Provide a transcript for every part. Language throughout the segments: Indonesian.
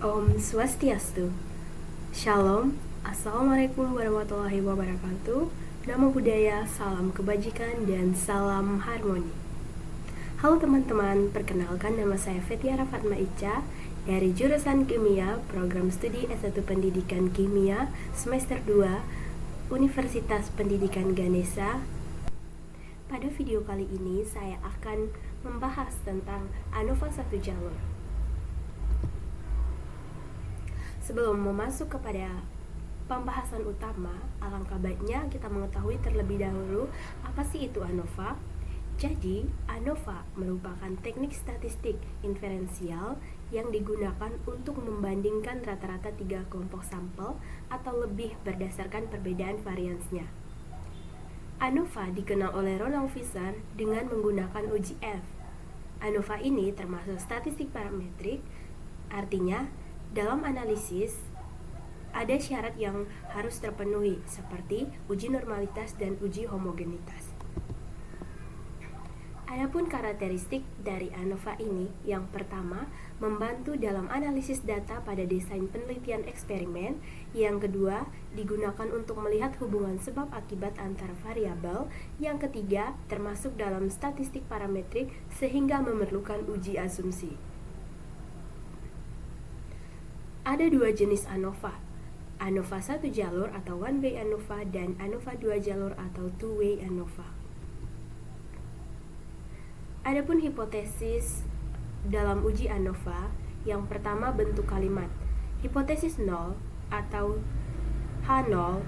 Om Swastiastu. Shalom. Assalamualaikum warahmatullahi wabarakatuh. Namo Buddhaya, salam kebajikan dan salam harmoni. Halo teman-teman, perkenalkan nama saya Fetiara Fatma Ica dari jurusan Kimia, program studi S1 Pendidikan Kimia semester 2 Universitas Pendidikan Ganesha. Pada video kali ini saya akan membahas tentang ANOVA 1 jalur. Sebelum masuk kepada pembahasan utama, alangkah baiknya kita mengetahui terlebih dahulu apa sih itu ANOVA. Jadi, ANOVA merupakan teknik statistik inferensial yang digunakan untuk membandingkan rata-rata 3 kelompok sampel atau lebih berdasarkan perbedaan variansnya. ANOVA dikenal oleh Ronald Fisher dengan menggunakan uji F. ANOVA ini termasuk statistik parametrik, artinya dalam analisis, ada syarat yang harus terpenuhi seperti uji normalitas dan uji homogenitas. Adapun karakteristik dari ANOVA ini, yang pertama, membantu dalam analisis data pada desain penelitian eksperimen. Yang kedua, digunakan untuk melihat hubungan sebab akibat antar variabel. Yang ketiga, termasuk dalam statistik parametrik sehingga memerlukan uji asumsi. Ada 2 jenis ANOVA, ANOVA 1 jalur atau one way ANOVA dan ANOVA 2 jalur atau two way ANOVA. Adapun hipotesis dalam uji ANOVA, yang pertama bentuk kalimat. Hipotesis 0 atau H0,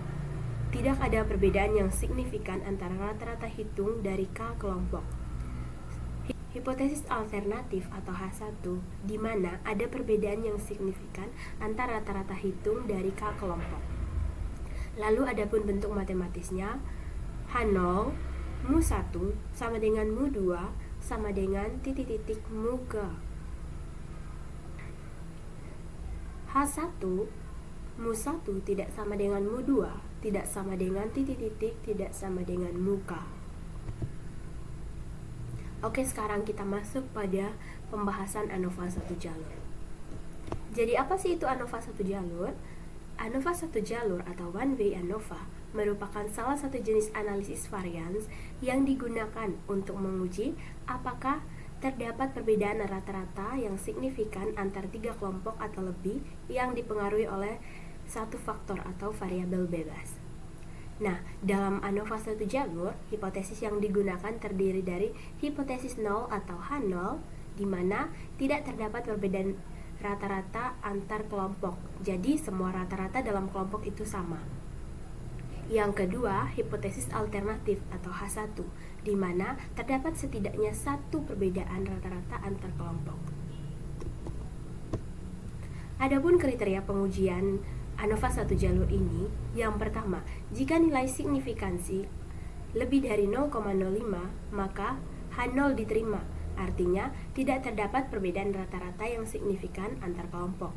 tidak ada perbedaan yang signifikan antara rata-rata hitung dari K kelompok. Hipotesis alternatif atau H1, di mana ada perbedaan yang signifikan antara rata-rata hitung dari K kelompok. Lalu adapun bentuk matematisnya, H0 mu1 sama dengan mu2 sama dengan titik-titik mu-K. H1 mu1 tidak sama dengan mu2, tidak sama dengan titik-titik, tidak sama dengan mu-K. Oke, sekarang kita masuk pada pembahasan ANOVA 1 jalur. Jadi apa sih itu ANOVA 1 jalur? ANOVA 1 jalur atau one way ANOVA merupakan salah satu jenis analisis varians yang digunakan untuk menguji apakah terdapat perbedaan rata-rata yang signifikan antar 3 kelompok atau lebih yang dipengaruhi oleh satu faktor atau variabel bebas. Nah, dalam ANOVA 1 jalur, hipotesis yang digunakan terdiri dari hipotesis 0 atau H0, di mana tidak terdapat perbedaan rata-rata antar kelompok. Jadi, semua rata-rata dalam kelompok itu sama. Yang kedua, hipotesis alternatif atau H1, di mana terdapat setidaknya satu perbedaan rata-rata antar kelompok. Adapun kriteria pengujian ANOVA 1 jalur ini, yang pertama, jika nilai signifikansi lebih dari 0,05, maka H0 diterima, artinya tidak terdapat perbedaan rata-rata yang signifikan antar kelompok.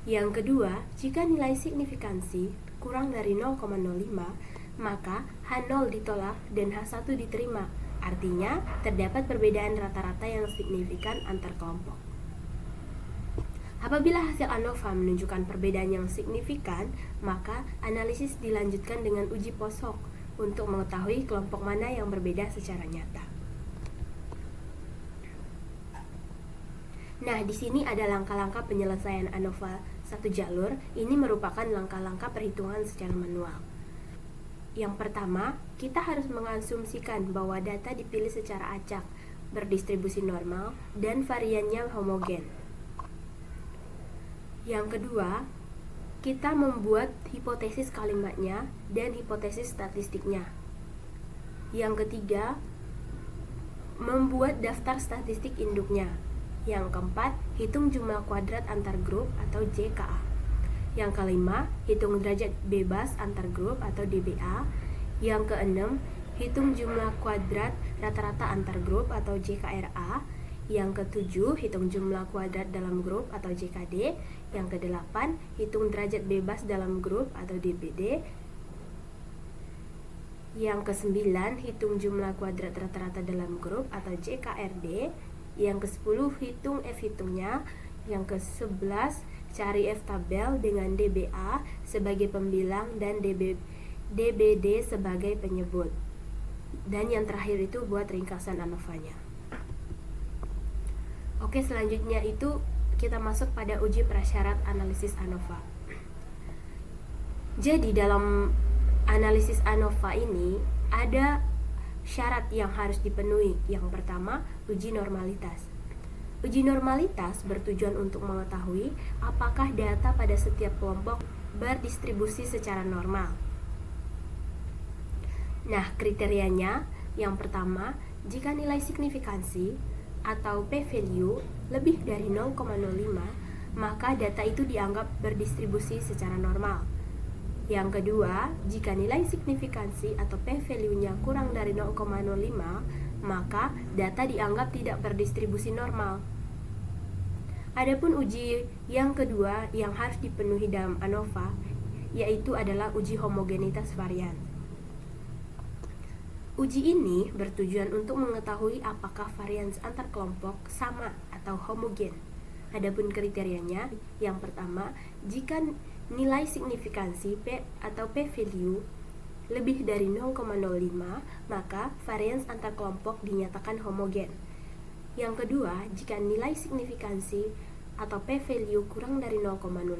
Yang kedua, jika nilai signifikansi kurang dari 0,05, maka H0 ditolak dan H1 diterima, artinya terdapat perbedaan rata-rata yang signifikan antar kelompok. Apabila hasil ANOVA menunjukkan perbedaan yang signifikan, maka analisis dilanjutkan dengan uji post hoc untuk mengetahui kelompok mana yang berbeda secara nyata. Nah, di sini ada langkah-langkah penyelesaian ANOVA 1 jalur. Ini merupakan langkah-langkah perhitungan secara manual. Yang pertama, kita harus mengasumsikan bahwa data dipilih secara acak, berdistribusi normal, dan variannya homogen. Yang kedua, kita membuat hipotesis kalimatnya dan hipotesis statistiknya. Yang ketiga, membuat daftar statistik induknya. Yang keempat, hitung jumlah kuadrat antar grup atau JKA. Yang kelima, hitung derajat bebas antar grup atau DBA. Yang keenam, hitung jumlah kuadrat rata-rata antar grup atau JKRA. Yang ketujuh, hitung jumlah kuadrat dalam grup atau JKD. Yang kedelapan, hitung derajat bebas dalam grup atau DBD. Yang kesembilan, hitung jumlah kuadrat rata-rata dalam grup atau JKRD. Yang ke-10, hitung F hitungnya. Yang ke-11, cari F tabel dengan DBA sebagai pembilang dan DBD sebagai penyebut. Dan yang terakhir itu buat ringkasan ANOVA-nya. Oke, selanjutnya itu kita masuk pada uji prasyarat analisis ANOVA. Jadi dalam analisis ANOVA ini ada syarat yang harus dipenuhi. Yang pertama, uji normalitas. Uji normalitas bertujuan untuk mengetahui apakah data pada setiap kelompok berdistribusi secara normal. Nah, kriterianya yang pertama, jika nilai signifikansi atau p-value lebih dari 0,05, maka data itu dianggap berdistribusi secara normal. Yang kedua, jika nilai signifikansi atau p-value-nya kurang dari 0,05, maka data dianggap tidak berdistribusi normal. Adapun uji yang kedua yang harus dipenuhi dalam ANOVA, yaitu adalah uji homogenitas varian. Uji ini bertujuan untuk mengetahui apakah varian antar kelompok sama atau homogen. Adapun kriterianya, yang pertama, jika nilai signifikansi P atau p-value lebih dari 0,05, maka varians antar kelompok dinyatakan homogen. Yang kedua, jika nilai signifikansi atau p-value kurang dari 0,05,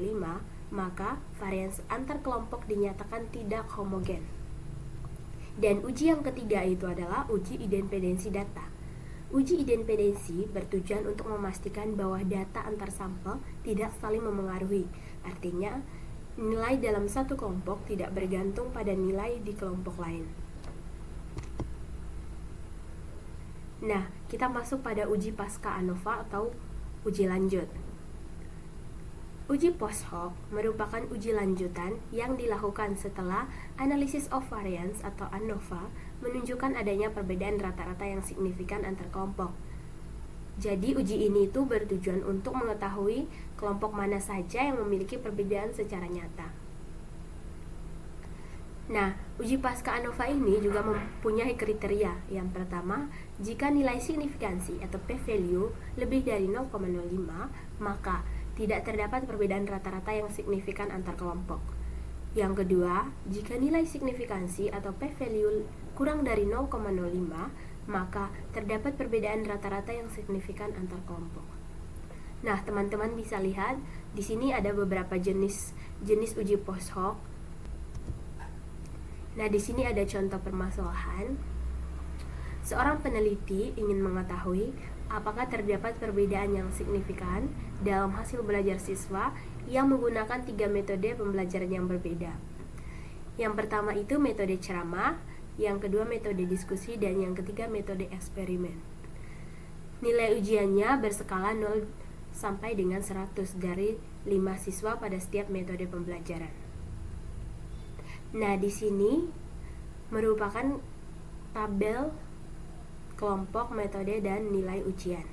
maka varians antar kelompok dinyatakan tidak homogen. Dan uji yang ketiga itu adalah uji independensi data. Uji independensi bertujuan untuk memastikan bahwa data antar sampel tidak saling memengaruhi. Artinya, nilai dalam satu kelompok tidak bergantung pada nilai di kelompok lain. Nah, kita masuk pada uji pasca ANOVA atau uji lanjut. Uji post hoc merupakan uji lanjutan yang dilakukan setelah analysis of variance atau ANOVA menunjukkan adanya perbedaan rata-rata yang signifikan antar kelompok. Jadi uji ini itu bertujuan untuk mengetahui kelompok mana saja yang memiliki perbedaan secara nyata. Nah, uji pasca ANOVA ini juga mempunyai kriteria. Yang pertama, jika nilai signifikansi atau p-value lebih dari 0,05, maka tidak terdapat perbedaan rata-rata yang signifikan antar kelompok. Yang kedua, jika nilai signifikansi atau p-value kurang dari 0,05, maka terdapat perbedaan rata-rata yang signifikan antar kelompok. Nah, teman-teman bisa lihat di sini ada beberapa jenis uji post hoc. Nah, di sini ada contoh permasalahan. Seorang peneliti ingin mengetahui apakah terdapat perbedaan yang signifikan dalam hasil belajar siswa yang menggunakan 3 metode pembelajaran yang berbeda. Yang pertama itu metode ceramah, yang kedua metode diskusi, dan yang ketiga metode eksperimen. Nilai ujiannya berskala 0 sampai dengan 100 dari 5 siswa pada setiap metode pembelajaran. Nah, di sini merupakan tabel kelompok, metode, dan nilai ujian.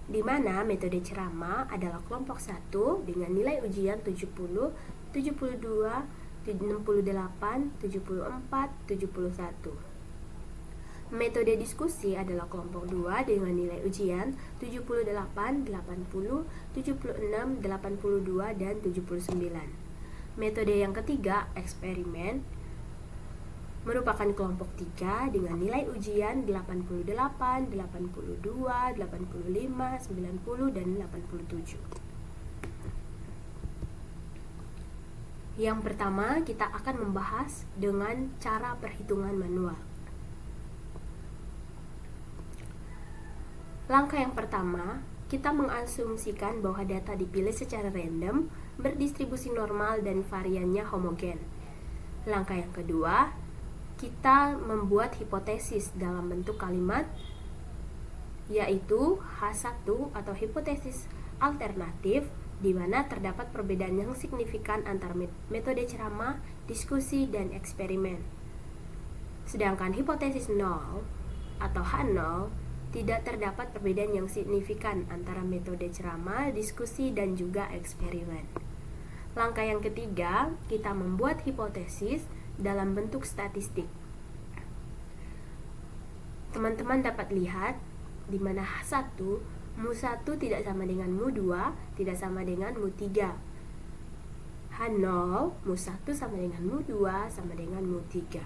Di mana metode ceramah adalah kelompok 1 dengan nilai ujian 70, 72, 68, 74, 71. Metode diskusi adalah kelompok 2 dengan nilai ujian 78, 80, 76, 82, dan 79. Metode yang ketiga, eksperimen, merupakan kelompok 3 dengan nilai ujian 88, 82, 85, 90, dan 87. Yang pertama, kita akan membahas dengan cara perhitungan manual. Langkah yang pertama, kita mengasumsikan bahwa data dipilih secara random, berdistribusi normal, dan variannya homogen. Langkah yang kedua, kita membuat hipotesis dalam bentuk kalimat, yaitu H1 atau hipotesis alternatif, di mana terdapat perbedaan yang signifikan antara metode ceramah, diskusi, dan eksperimen. Sedangkan hipotesis 0 atau H0 tidak terdapat perbedaan yang signifikan antara metode ceramah, diskusi, dan juga eksperimen. Langkah yang ketiga, kita membuat hipotesis dalam bentuk statistik. Teman-teman dapat lihat di mana H1 Mu1 tidak sama dengan Mu2, tidak sama dengan Mu3. H0, Mu1 sama dengan Mu2, sama dengan Mu3.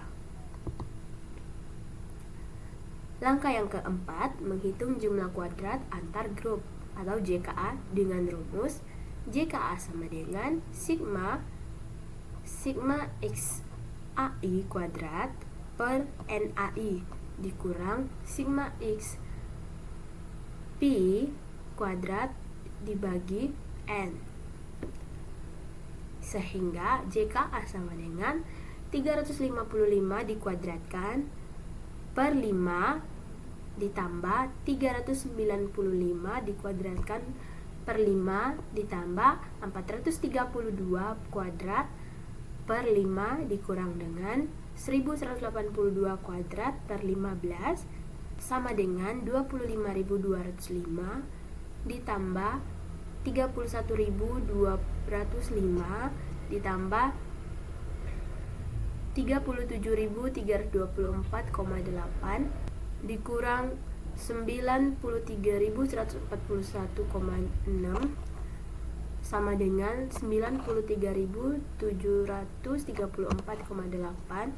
Langkah yang keempat, menghitung jumlah kuadrat antar grup atau JKA dengan rumus JKA sama dengan sigma X AI kuadrat per NAI dikurang sigma X Pi kuadrat dibagi N, sehingga JKA sama dengan 355 dikuadratkan per 5 ditambah 395 dikuadratkan per 5 ditambah 432 kuadrat per 5 dikurang dengan 1182 kuadrat per 15 sama dengan 25.205 ditambah 31.205 ditambah 37.324,8 dikurang 93.141,6 sama dengan 93.734,8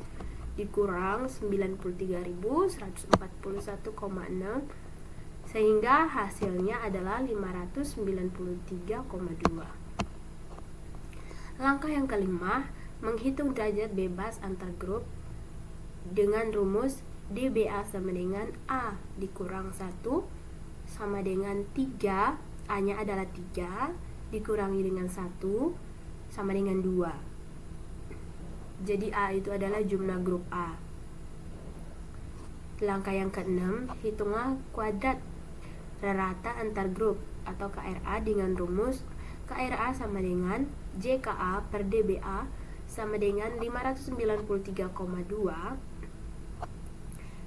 dikurang 93.141,6 sehingga hasilnya adalah 593,2. Langkah yang kelima, menghitung derajat bebas antar grup dengan rumus dBA sama dengan A dikurang 1 sama dengan 3, A nya adalah 3 dikurangi dengan 1 sama dengan 2. Jadi A itu adalah jumlah grup A. Langkah yang keenam, hitunglah kuadrat rata antar grup atau KRA dengan rumus KRA sama dengan JKA per dBA sama dengan 593,2.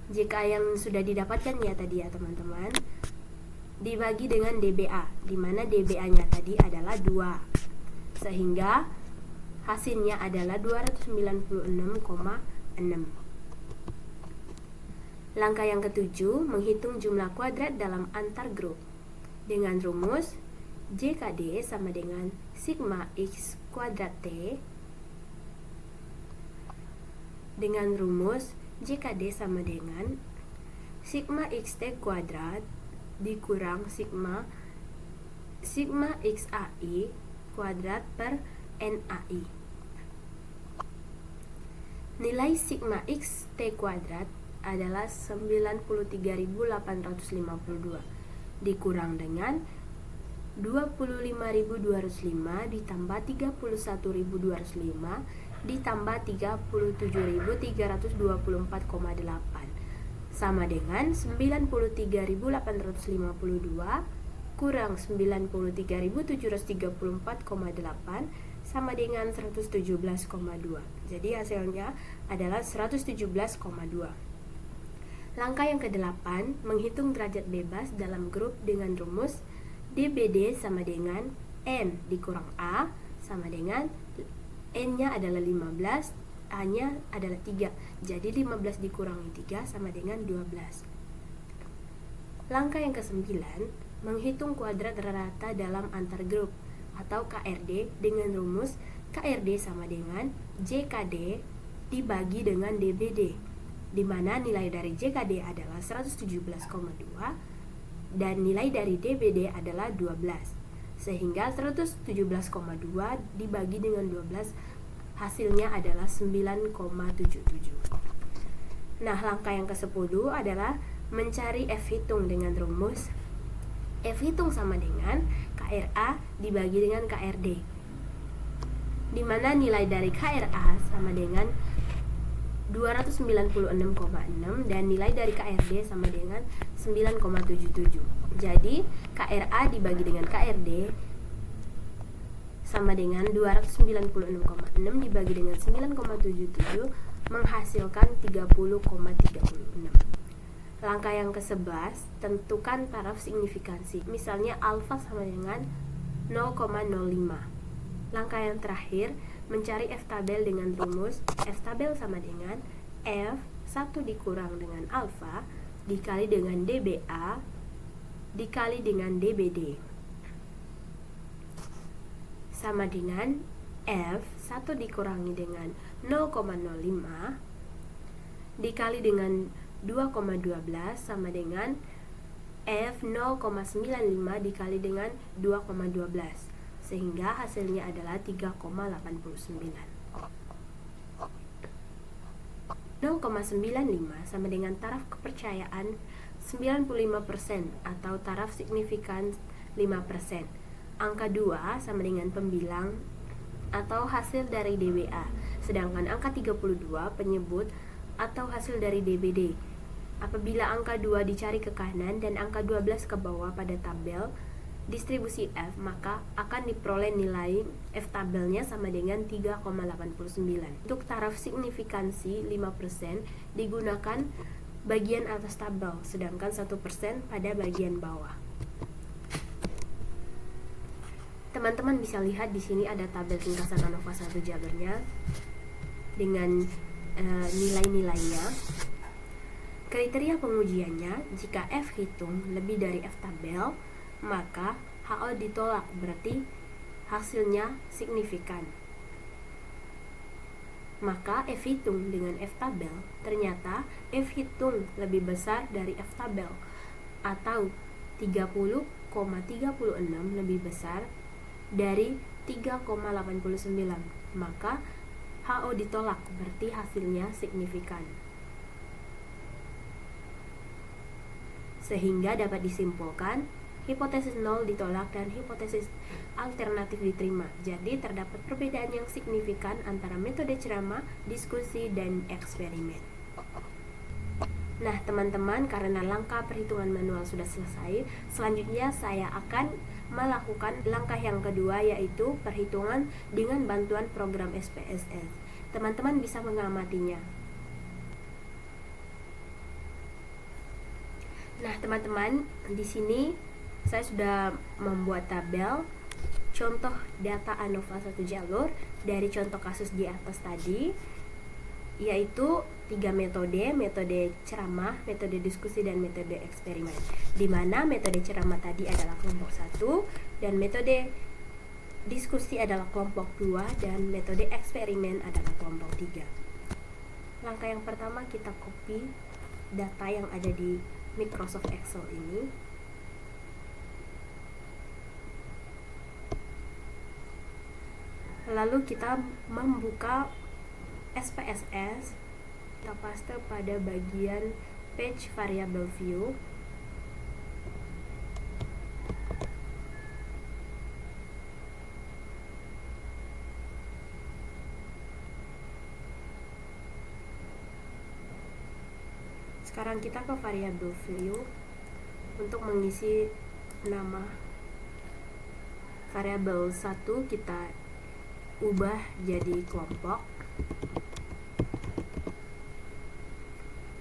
JKA yang sudah didapatkan ya tadi ya teman-teman, dibagi dengan dBA, di mana dBA-nya tadi adalah 2, sehingga hasilnya adalah 296,6. Langkah yang ketujuh, menghitung jumlah kuadrat dalam antar grup dengan rumus JKD sama dengan sigma X kuadrat T dengan rumus JKD sama dengan sigma XT kuadrat dikurang sigma XAI kuadrat per NAI. Nilai sigma XT kuadrat adalah 93.852 dikurang dengan 25.205 ditambah 31.205 ditambah 37.324,8 sama dengan 93.852 kurang 93.734,8 sama dengan 117,2. Jadi hasilnya adalah 117,2. Langkah yang ke-8, menghitung derajat bebas dalam grup dengan rumus dBD sama dengan N dikurang A sama dengan N-nya adalah 15, A-nya adalah 3. Jadi 15 dikurangi 3 sama dengan 12. Langkah yang ke-9, menghitung kuadrat rata dalam antar grup atau KRD dengan rumus KRD sama dengan JKD dibagi dengan DBD, di mana nilai dari JKD adalah 117,2 dan nilai dari DBD adalah 12, sehingga 117,2 dibagi dengan 12 hasilnya adalah 9,77. Nah, langkah yang ke-10 adalah mencari F hitung dengan rumus F hitung sama dengan KRA dibagi dengan KRD, di mana nilai dari KRA sama dengan 296,6 dan nilai dari KRD sama dengan 9,77. Jadi KRA dibagi dengan KRD sama dengan 296,6 dibagi dengan 9,77 menghasilkan 30,36. Langkah yang ke-11, tentukan taraf signifikansi. Misalnya alfa sama dengan 0,05. Langkah yang terakhir, mencari F tabel dengan rumus F tabel sama dengan F 1 dikurang dengan alfa dikali dengan dBA dikali dengan DBD sama dengan F1 dikurangi dengan 0,05 dikali dengan 2,12 sama dengan F 0,95 dikali dengan 2,12, sehingga hasilnya adalah 3,89. 0,95 sama dengan taraf kepercayaan 95% atau taraf signifikan 5%. Angka 2 sama dengan pembilang atau hasil dari DBA, sedangkan angka 32 penyebut atau hasil dari DBD. Apabila angka 2 dicari ke kanan dan angka 12 ke bawah pada tabel distribusi F, maka akan diperoleh nilai F tabelnya sama dengan 3,89. Untuk taraf signifikansi 5% digunakan bagian atas tabel, sedangkan 1% pada bagian bawah. Teman-teman bisa lihat di sini ada tabel ringkasan ANOVA 1 jalurnya dengan nilai-nilainya. Kriteria pengujiannya, jika F hitung lebih dari F tabel, maka HO ditolak, berarti hasilnya signifikan. Maka F hitung dengan F tabel, ternyata F hitung lebih besar dari F tabel, atau 30,36 lebih besar dari 3,89, maka HO ditolak, berarti hasilnya signifikan. Sehingga dapat disimpulkan hipotesis 0 ditolak dan hipotesis alternatif diterima. Jadi terdapat perbedaan yang signifikan antara metode ceramah, diskusi, dan eksperimen. Nah teman-teman, karena langkah perhitungan manual sudah selesai, selanjutnya saya akan melakukan langkah yang kedua, yaitu perhitungan dengan bantuan program SPSS. Teman-teman bisa mengamatinya. Nah teman-teman, di sini saya sudah membuat tabel contoh data ANOVA 1 jalur dari contoh kasus di atas tadi, yaitu 3 metode: metode ceramah, metode diskusi, dan metode eksperimen. Di mana metode ceramah tadi adalah kelompok 1 dan metode diskusi adalah kelompok 2 dan metode eksperimen adalah kelompok 3. Langkah yang pertama, kita copy data yang ada di Microsoft Excel ini. Lalu kita membuka SPSS, kita paste pada bagian page variable view. Sekarang kita ke variable view untuk mengisi nama variable 1, kita ubah jadi kelompok.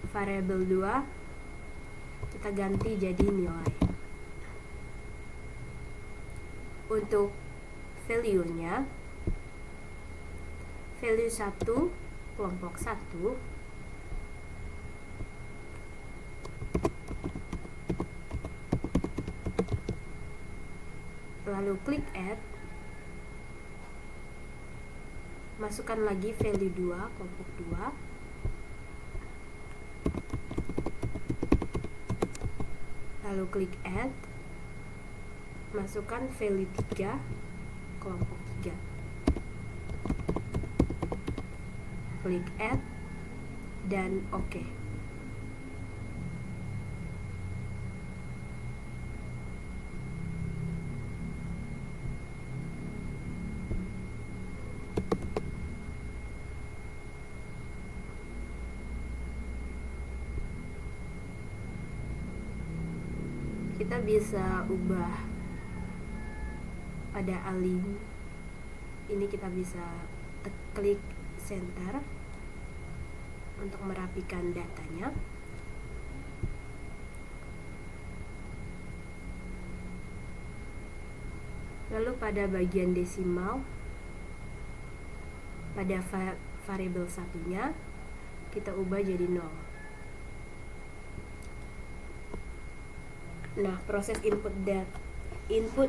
Variable 2 kita ganti jadi nilai. Untuk value-nya, value 1 kelompok 1, lalu klik add, masukkan lagi value 2 kelompok 2, lalu klik add, masukkan value 3 kelompok 3, klik add dan oke. Kita bisa ubah pada align ini, kita bisa klik center untuk merapikan datanya. Lalu pada bagian desimal, pada variable satunya kita ubah jadi 0. Nah, proses input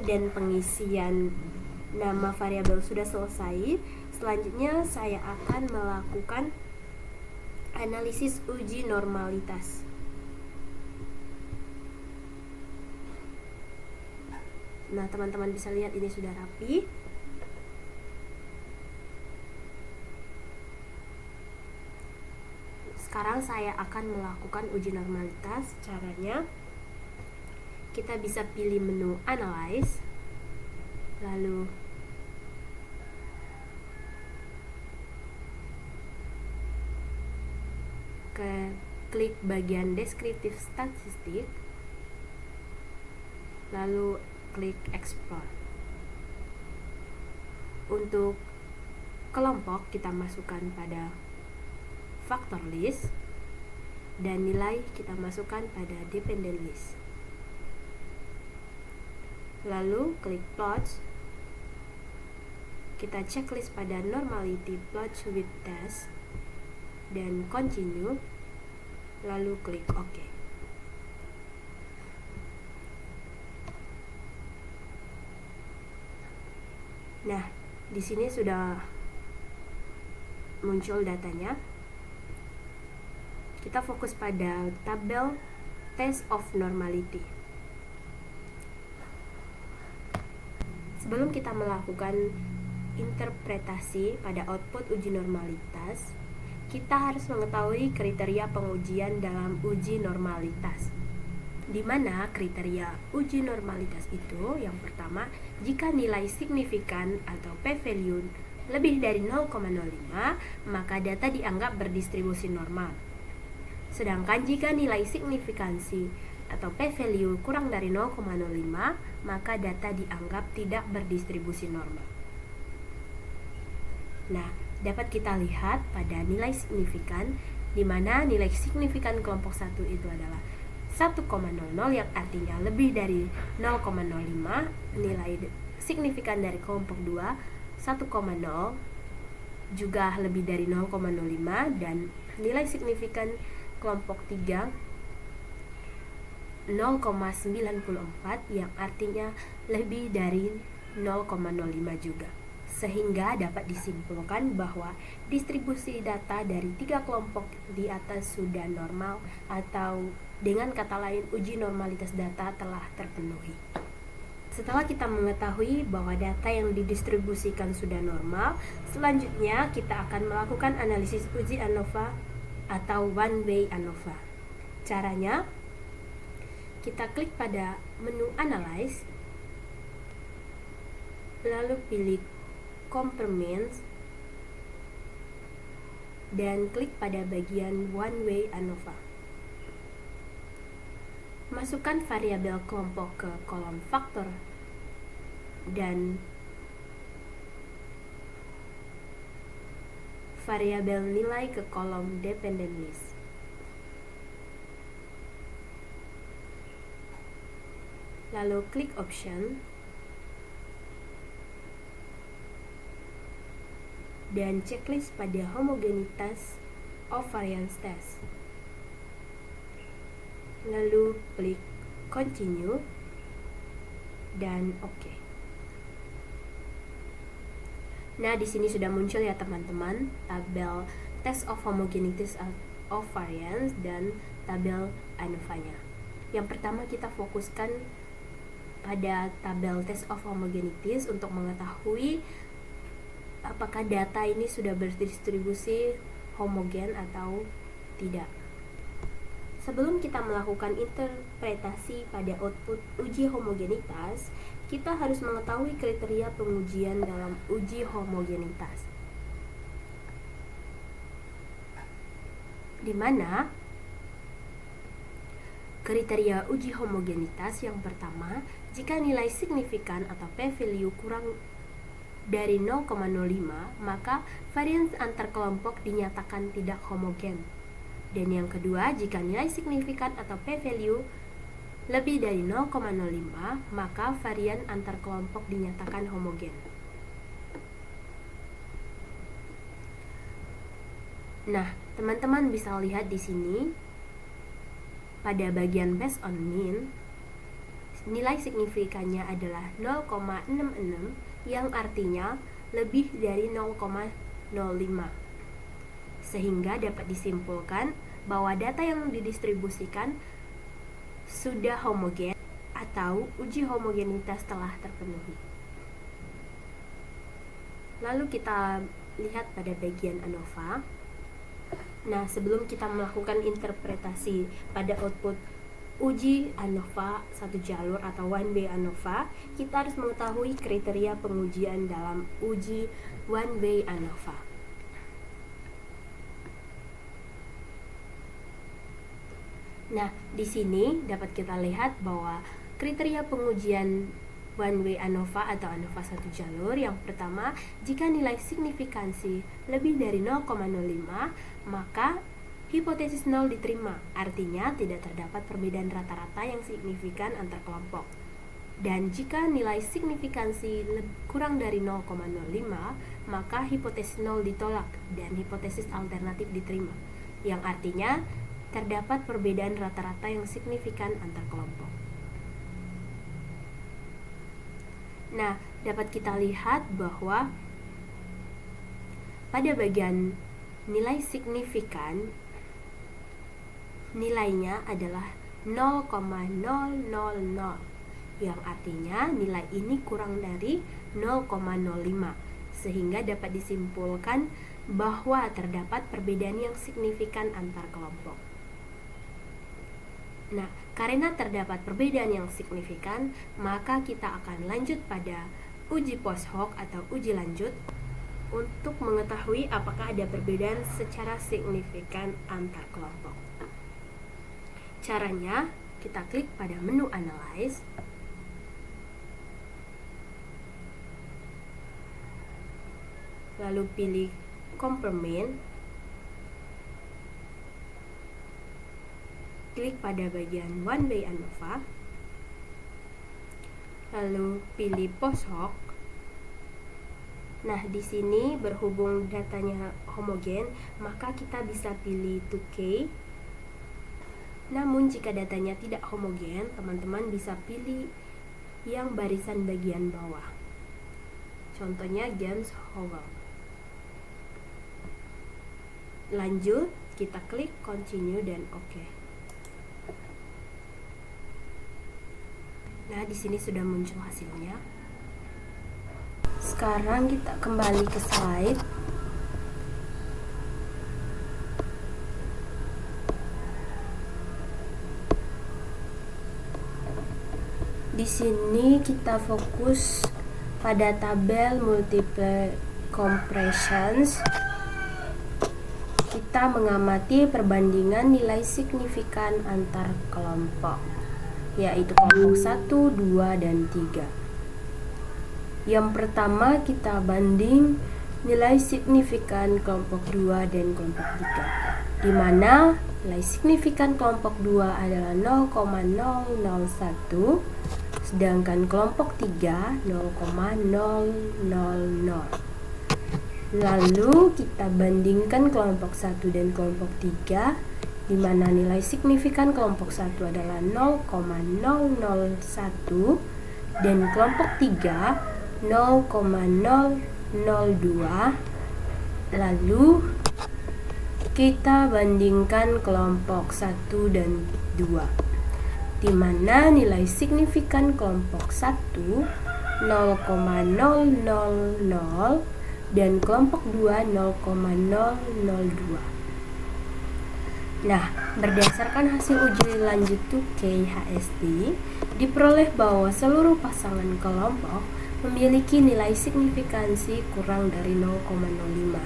dan pengisian nama variabel sudah selesai. Selanjutnya saya akan melakukan analisis uji normalitas. Nah, teman-teman bisa lihat ini sudah rapi. Sekarang saya akan melakukan uji normalitas. Caranya, kita bisa pilih menu Analyze, lalu klik bagian Descriptive Statistic, lalu klik Export. Untuk kelompok kita masukkan pada factor list, dan nilai kita masukkan pada dependent list. Lalu klik Plots, kita checklist pada normality plot with test, dan continue, lalu klik OK. Nah, di sini sudah muncul datanya. Kita fokus pada tabel test of normality. Sebelum kita melakukan interpretasi pada output uji normalitas, kita harus mengetahui kriteria pengujian dalam uji normalitas. Di mana kriteria uji normalitas itu, yang pertama, jika nilai signifikan atau p-value lebih dari 0,05, maka data dianggap berdistribusi normal. Sedangkan jika nilai signifikansi atau p-value kurang dari 0,05, maka data dianggap tidak berdistribusi normal. Nah, dapat kita lihat pada nilai signifikan, di mana nilai signifikan kelompok 1 itu adalah 1,00, yang artinya lebih dari 0,05. Nilai signifikan dari kelompok 2 1,0 juga lebih dari 0,05, dan nilai signifikan kelompok 3 0,94, yang artinya lebih dari 0,05 juga. Sehingga dapat disimpulkan bahwa distribusi data dari 3 kelompok di atas sudah normal, atau dengan kata lain uji normalitas data telah terpenuhi. Setelah kita mengetahui bahwa data yang didistribusikan sudah normal, selanjutnya kita akan melakukan analisis uji ANOVA atau one way ANOVA. Caranya, kita klik pada menu Analyze, lalu pilih Compartments, dan klik pada bagian one way ANOVA. Masukkan variabel kelompok ke kolom faktor dan variabel nilai ke kolom dependent list. Lalu klik option dan checklist pada homogenitas of variance test. Lalu klik continue dan OK. Nah, di sini sudah muncul ya teman-teman tabel test of homogeneities of variance dan tabel ANOVA-nya. Yang pertama kita fokuskan pada tabel test of homogeneities untuk mengetahui apakah data ini sudah berdistribusi homogen atau tidak. Sebelum kita melakukan interpretasi pada output uji homogenitas, kita harus mengetahui kriteria pengujian dalam uji homogenitas. Di mana kriteria uji homogenitas yang pertama, jika nilai signifikan atau p-value kurang dari 0,05, maka varians antar kelompok dinyatakan tidak homogen. Dan yang kedua, jika nilai signifikan atau p-value lebih dari 0,05, maka varian antar kelompok dinyatakan homogen. Nah, teman-teman bisa lihat di sini pada bagian based on mean, nilai signifikannya adalah 0,66 yang artinya lebih dari 0,05. Sehingga dapat disimpulkan bahwa data yang didistribusikan sudah homogen atau uji homogenitas telah terpenuhi. Lalu kita lihat pada bagian ANOVA. Nah, sebelum kita melakukan interpretasi pada output uji ANOVA satu jalur atau one way ANOVA, kita harus mengetahui kriteria pengujian dalam uji one way ANOVA. Nah, di sini dapat kita lihat bahwa kriteria pengujian one way ANOVA atau ANOVA satu jalur yang pertama, jika nilai signifikansi lebih dari 0,05, maka hipotesis 0 diterima, artinya tidak terdapat perbedaan rata-rata yang signifikan antar kelompok. Dan jika nilai signifikansi kurang dari 0,05, maka hipotesis 0 ditolak dan hipotesis alternatif diterima, yang artinya terdapat perbedaan rata-rata yang signifikan antar kelompok. Nah, dapat kita lihat bahwa pada bagian nilai signifikan, nilainya adalah 0,000, yang artinya nilai ini kurang dari 0,05, sehingga dapat disimpulkan bahwa terdapat perbedaan yang signifikan antar kelompok. Nah, karena terdapat perbedaan yang signifikan, maka kita akan lanjut pada uji post hoc atau uji lanjut untuk mengetahui apakah ada perbedaan secara signifikan antar kelompok. Caranya, kita klik pada menu Analyze, lalu pilih Compare, klik pada bagian One Way ANOVA, lalu pilih Post Hoc. Nah, di sini berhubung datanya homogen, maka kita bisa pilih 2K. Namun jika datanya tidak homogen, teman-teman bisa pilih yang barisan bagian bawah. Contohnya James Howell. Lanjut, kita klik Continue dan OK. Nah, di sini sudah muncul hasilnya. Sekarang kita kembali ke slide. Di sini kita fokus pada tabel multiple compressions. Kita mengamati perbandingan nilai signifikan antar kelompok, yaitu kelompok 1, 2, dan 3. Yang pertama kita banding nilai signifikan kelompok 2 dan kelompok 3, di mana nilai signifikan kelompok 2 adalah 0,001, sedangkan kelompok 3 0,000. Lalu kita bandingkan kelompok 1 dan kelompok 3, di mana nilai signifikan kelompok 1 adalah 0,001 dan kelompok 3 0,002. Lalu kita bandingkan kelompok 1 dan 2, di mana nilai signifikan kelompok 1 0,000 dan kelompok 2 0,002. Nah, berdasarkan hasil uji lanjut 2K HSD, diperoleh bahwa seluruh pasangan kelompok memiliki nilai signifikansi kurang dari 0,05.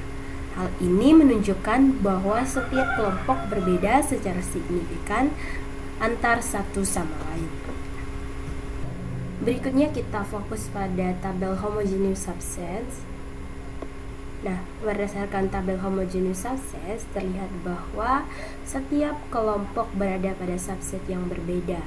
Hal ini menunjukkan bahwa setiap kelompok berbeda secara signifikan antar satu sama lain. Berikutnya kita fokus pada tabel homogeneous subsets. Nah, berdasarkan tabel homogeneous subsets, terlihat bahwa setiap kelompok berada pada subset yang berbeda.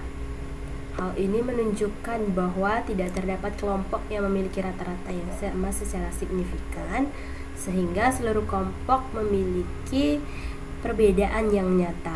Hal ini menunjukkan bahwa tidak terdapat kelompok yang memiliki rata-rata yang sama secara signifikan, sehingga seluruh kelompok memiliki perbedaan yang nyata.